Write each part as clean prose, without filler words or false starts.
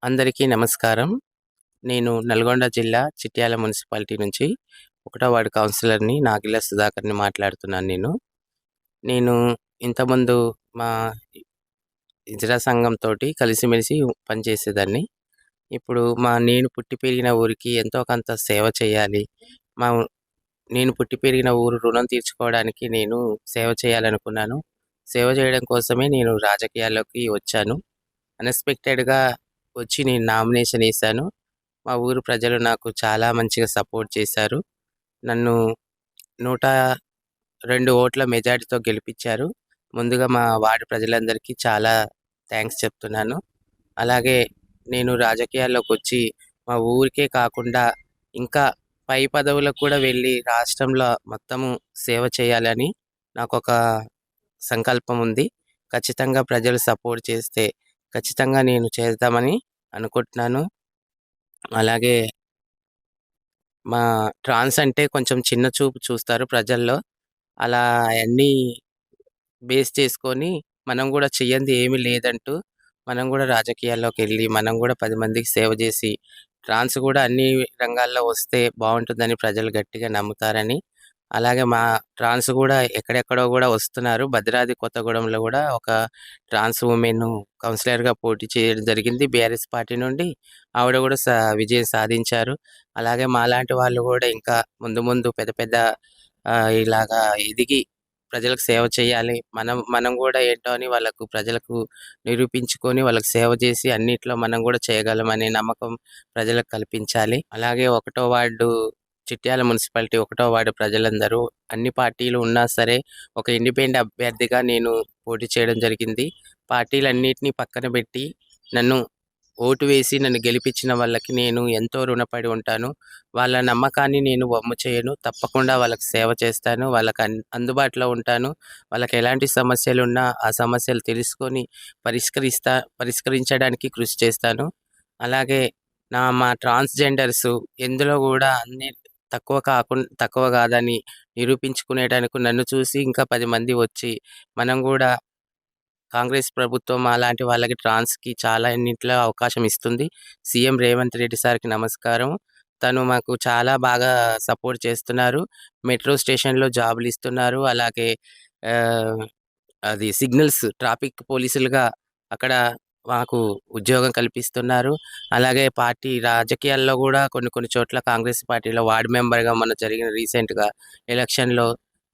అందరికీ నమస్కారం. నేను నల్గొండ జిల్లా చిట్యాల మున్సిపాలిటీ నుంచి 1వ వార్డ్ కౌన్సిలర్‌ని నాగిళ్ల సుధాకర్‌ని మాట్లాడుతున్నాను నేను. నేను ఇంతకుముందు మా ఇజరా సంఘంతోటి కలిసిమెలిసి పనిచేసేదాన్ని. ఇప్పుడు నేను పుట్టి పెరిగిన ఊరికి ఎంతో కొంత సేవ చేయాలి. మా ఊ నేను పుట్టి పెరిగిన ఊరు రుణం తీర్చుకోవడానికి నేను సేవ చేయాలనుకున్నాను. సేవ చేయడం కోసమే నేను రాజకీయాల్లోకి వచ్చాను. అన్‌ఎక్స్‌పెక్టెడ్‌గా వచ్చి నేను నామినేషన్ ఏశాను. మా ఊరు ప్రజలు నాకు చాలా మంచిగా సపోర్ట్ చేశారు. నన్ను 102 ఓట్ల మెజారిటీతో గెలిపించారు. ముందుగా మా వార్డు ప్రజలందరికీ చాలా థాంక్స్ చెప్తున్నాను. అలాగే నేను రాజకీయాల్లోకొచ్చి మా ఊరికే కాకుండా ఇంకా పై పదవులకు కూడా వెళ్ళి రాష్ట్రంలో మొత్తము సేవ చేయాలని నాకొక సంకల్పం ఉంది. ఖచ్చితంగా ప్రజలు సపోర్ట్ చేస్తే ఖచ్చితంగా నేను చేద్దామని అనుకుంటున్నాను. అలాగే మా ట్రాన్స్ అంటే కొంచెం చిన్న చూపు చూస్తారు ప్రజల్లో. అలా అయన్నీ బేస్ చేసుకొని మనం గూడా చెయ్యంది ఏమీ లేదంటూ, మనం గూడా రాజకీయాల్లోకెళ్ళి, మనం గూడా 10 మందికి సేవ జేసి, ట్రాన్స్ గూడా అన్ని రంగాల్లో వస్తే బావుంటుందని ప్రజలు గట్టిగా నమ్ముతారని, అలాగే మా ట్రాన్స్ గూడా ఎక్కడెక్కడో గూడా వస్తున్నారు. భద్రాద్రి కొత్తగూడెంలో గూడా ఒక ట్రాన్స్ వుమెన్ కౌన్సిలర్‌గా పోటీ చేయడం జరిగింది. బీఆర్ఎస్ పార్టీ నుండి. ఆవిడ గూడా విజయం సాధించారు. అలాగే మాలాంటి వాళ్ళు గూడా ఇంకా ముందు ముందు పెద్ద పెద్ద ఇలాగా ఎదిగి ప్రజలకు సేవ చేయాలి. మనం మనం గూడా ఏంటో అని వాళ్ళకు ప్రజలకు నిరూపించుకొని వాళ్ళకి సేవ చేసి అన్నిట్లో మనం గూడా చేయగలమనే నమ్మకం ప్రజలకు కల్పించాలి. అలాగే 1వ వార్డు చిట్యాల మున్సిపాలిటీ 1వ వార్డు ప్రజలందరూ అన్ని పార్టీలు ఉన్నా సరే ఒక ఇండిపెండెంట్ అభ్యర్థిగా నేను పోటీ చేయడం జరిగింది. పార్టీలన్నిటిని పక్కన పెట్టి నన్ను ఓటు వేసి నన్ను గెలిపించిన వాళ్ళకి నేను ఎంతో రుణపడి ఉంటాను. వాళ్ళ నమ్మకాన్ని నేను వమ్ము చేయను. తప్పకుండా వాళ్ళకి సేవ చేస్తాను. వాళ్ళకి అందుబాటులో ఉంటాను. వాళ్ళకి ఎలాంటి సమస్యలున్నా ఆ సమస్యలు తెలుసుకొని పరిష్కరించడానికి కృషి చేస్తాను. అలాగే మా ట్రాన్స్‌జెండర్స్ ఎందులో గూడా తక్కువ కాదని నిరూపించుకునేటానికి నన్ను చూసి ఇంకా 10 మంది వచ్చి మనం గూడా కాంగ్రెస్ ప్రభుత్వం అలాంటి వాళ్ళకి ట్రాన్స్‌కి చాలా అన్నిట్లో అవకాశం ఇస్తుంది. సీఎం రేవంత్ రెడ్డి సార్‌కి నమస్కారం. తను మాకు చాలా బాగా సపోర్ట్ చేస్తున్నారు. మెట్రో స్టేషన్‌లో జాబులు ఇస్తున్నారు. అలాగే ఆహ్, అది సిగ్నల్స్ ట్రాఫిక్ పోలీసులుగా అక్కడ మాకు ఉద్యోగం కల్పిస్తున్నారు. అలాగే పార్టీ రాజకీయాల్లో గూడా కొన్ని కొన్ని చోట్ల కాంగ్రెస్ పార్టీలో వార్డ్ మెంబర్‌గా మొన్న జరిగిన రీసెంట్‌గా ఎలక్షన్‌లో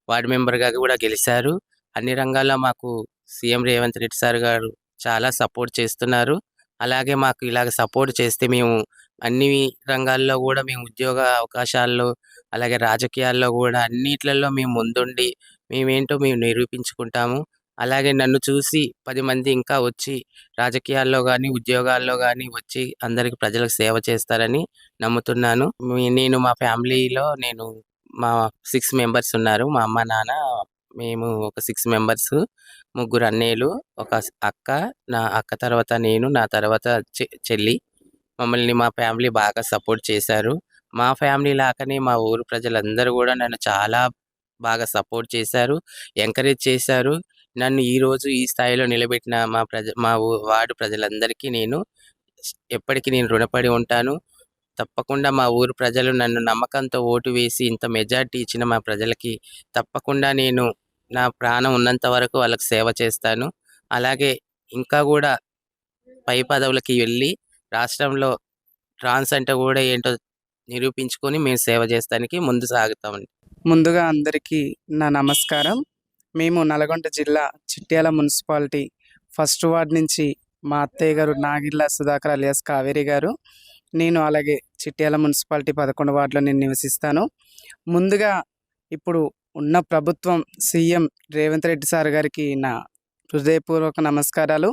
వార్డ్ మెంబర్‌గా గూడా గెలిచారు. అన్ని రంగాల్లో మాకు సీఎం రేవంత్ రెడ్డి సార్ గారు చాలా సపోర్ట్ చేస్తున్నారు. అలాగే మాకు ఇలాగ సపోర్ట్ చేస్తే మేము అన్ని రంగాల్లో గూడా మేము ఉద్యోగ అవకాశాల్లో, అలాగే రాజకీయాల్లో గూడా అన్నిట్లల్లో మేము ముందుండి మేమేంటో మేము నిరూపించుకుంటాము. అలాగే నన్ను చూసి 10 మంది ఇంకా వచ్చి రాజకీయాల్లో గానీ, ఉద్యోగాల్లో గానీ వచ్చి అందరికి ప్రజలకు సేవ చేస్తారని నమ్ముతున్నాను. నేను మా ఫ్యామిలీలో మా 6 మెంబర్స్ ఉన్నారు. మా అమ్మ, నాన్న, మేము ఒక 6 మెంబర్స్. ముగ్గురు అన్నయ్యలు, ఒక అక్క, నా అక్క తర్వాత నేను, నా తర్వాత చెల్లి. మమ్మల్ని మా ఫ్యామిలీ బాగా సపోర్ట్ చేశారు. మా ఫ్యామిలీ లాగానే మా ఊరు ప్రజలందరూ గూడా నన్ను చాలా బాగా సపోర్ట్ చేశారు. ఎంకరేజ్ చేశారు. నన్ను ఈరోజు ఈ స్థాయిలో నిలబెట్టిన మా వార్డు ప్రజలందరికీ ఎప్పటికి నేను రుణపడి ఉంటాను. తప్పకుండా మా ఊరు ప్రజలు నన్ను నమ్మకంతో ఓటు వేసి ఇంత మెజారిటీ ఇచ్చిన మా ప్రజలకి తప్పకుండా నేను నా ప్రాణం ఉన్నంత వరకు వాళ్ళకి సేవ చేస్తాను. అలాగే ఇంకా గూడా పై పదవులకి వెళ్ళి రాష్ట్రంలో ట్రాన్స్ అంటే గూడా ఏంటో నిరూపించుకొని మేము సేవ చేస్తానికి ముందు సాగుతామండి. ముందుగా అందరికీ నా నమస్కారం. మేము నల్గొండ జిల్లా చిట్యాల మున్సిపాలిటీ 1st వార్డ్ నుంచి మా అత్తయ్య గారు నాగిళ్ల సుధాకర్ అలియాస్ కావేరి గారు, నేను అలాగే చిట్యాల మున్సిపాలిటీ 11వ వార్డులో నేను నివసిస్తాను. ముందుగా ఇప్పుడు ఉన్న ప్రభుత్వం సీఎం రేవంత్ రెడ్డి సార్ గారికి నా హృదయపూర్వక నమస్కారాలు.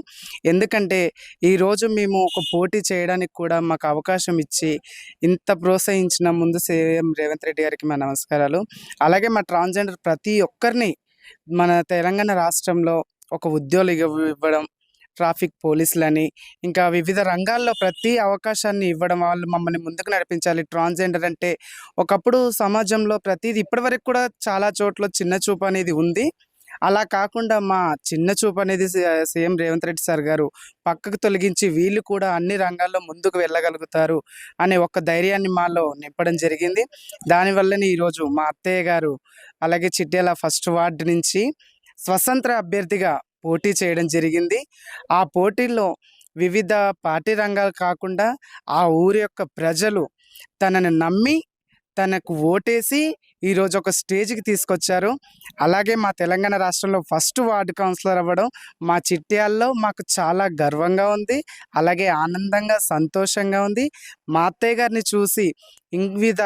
ఎందుకంటే ఈరోజు మేము ఒక పోటీ చేయడానికి కూడా మాకు అవకాశం ఇచ్చి ఇంత ప్రోత్సహించిన ముందు సీఎం రేవంత్ రెడ్డి గారికి మా నమస్కారాలు. అలాగే మా ట్రాన్స్జెండర్ ప్రతి ఒక్కరిని మన తెలంగాణ రాష్ట్రంలో ఒక ఉద్యోగాలు ఇవ్వడం, ట్రాఫిక్ పోలీసులని, ఇంకా వివిధ రంగాల్లో ప్రతి అవకాశాన్ని ఇవ్వడం, వాళ్ళు మమ్మల్ని ముందుకు నడిపించాలి. ట్రాన్స్జెండర్ అంటే ఒకప్పుడు సమాజంలో ప్రతిదీ ఇప్పటివరకు కూడా చాలా చోట్ల చిన్న చూపు అనేది ఉంది. అలా కాకుండా మా చిన్న చూపు అనేది సీఎం రేవంత్ రెడ్డి సార్ గారు పక్కకు తొలగించి వీళ్ళు కూడా అన్ని రంగాల్లో ముందుకు వెళ్ళగలుగుతారు అనే ఒక ధైర్యాన్ని మాలో నింపడం జరిగింది. దానివల్లనే ఈరోజు మా అత్తయ్య గారు అలాగే చిట్యాల ఫస్ట్ వార్డు నుంచి స్వతంత్ర అభ్యర్థిగా పోటీ చేయడం జరిగింది. ఆ పోటీల్లో వివిధ పార్టీ రంగాలు కాకుండా ఆ ఊరి యొక్క ప్రజలు తనని నమ్మి తనకు ఓటేసి ఈరోజు ఒక స్టేజ్‌కి తీసుకొచ్చారు. అలాగే మా తెలంగాణ రాష్ట్రంలో ఫస్ట్ వార్డ్ కౌన్సిలర్ అవ్వడం మా చిట్యాలలో మాకు చాలా గర్వంగా ఉంది. అలాగే ఆనందంగా, సంతోషంగా ఉంది. మా అత్తయ్య గారిని చూసి వివిధ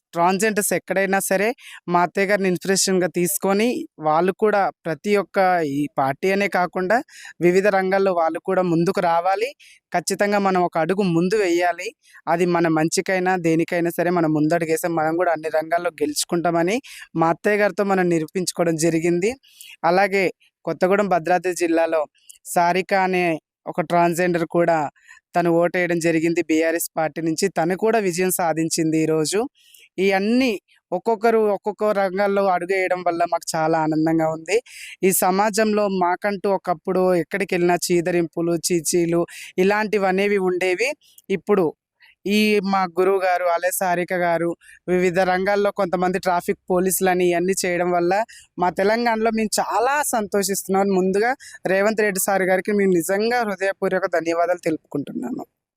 ట్రాన్స్‌జెండర్స్ ఎక్కడైనా సరే మా అత్తయ్య గారిని ఇన్స్పిరేషన్‌గా తీసుకొని వాళ్ళు కూడా ప్రతి ఒక్క ఈ పార్టీ అనే కాకుండా వివిధ రంగాల్లో వాళ్ళు కూడా ముందుకు రావాలి. ఖచ్చితంగా మనం ఒక అడుగు ముందు వేయాలి. అది మన మంచికైనా, దేనికైనా సరే మనం ముందడుగేసి మనం కూడా అన్ని రంగాల్లో గెలుచుకుంటామని మా అత్తయ్య గారితో మనం నిరూపించుకోవడం జరిగింది. అలాగే కొత్తగూడెం భద్రాద్రి జిల్లాలో సారిక అనే ఒక ట్రాన్స్‌జెండర్ కూడా తను ఓటేయడం జరిగింది బీఆర్ఎస్ పార్టీ నుంచి. తను కూడా విజయం సాధించింది ఈరోజు. ఇయన్నీ ఒక్కొక్కరు ఒక్కొక్క రంగాల్లో అడుగేయడం వల్ల మాకు చాలా ఆనందంగా ఉంది. ఈ సమాజంలో మాకంటూ ఒకప్పుడు ఎక్కడికెళ్ళినా చీదరింపులు, చీచీలు ఇలాంటివనేవి ఉండేవి. ఇప్పుడు ఈ మా గురువు గారు, అలాగే సారిక గారు వివిధ రంగాల్లో కొంతమంది ట్రాఫిక్ పోలీసులని ఇయన్నీ చేయడం వల్ల మా తెలంగాణలో మేము చాలా సంతోషిస్తున్నాం. ముందుగా రేవంత్ రెడ్డి సార్ గారికి మేము నిజంగా హృదయపూర్వక ధన్యవాదాలు తెలుపుకుంటున్నాను.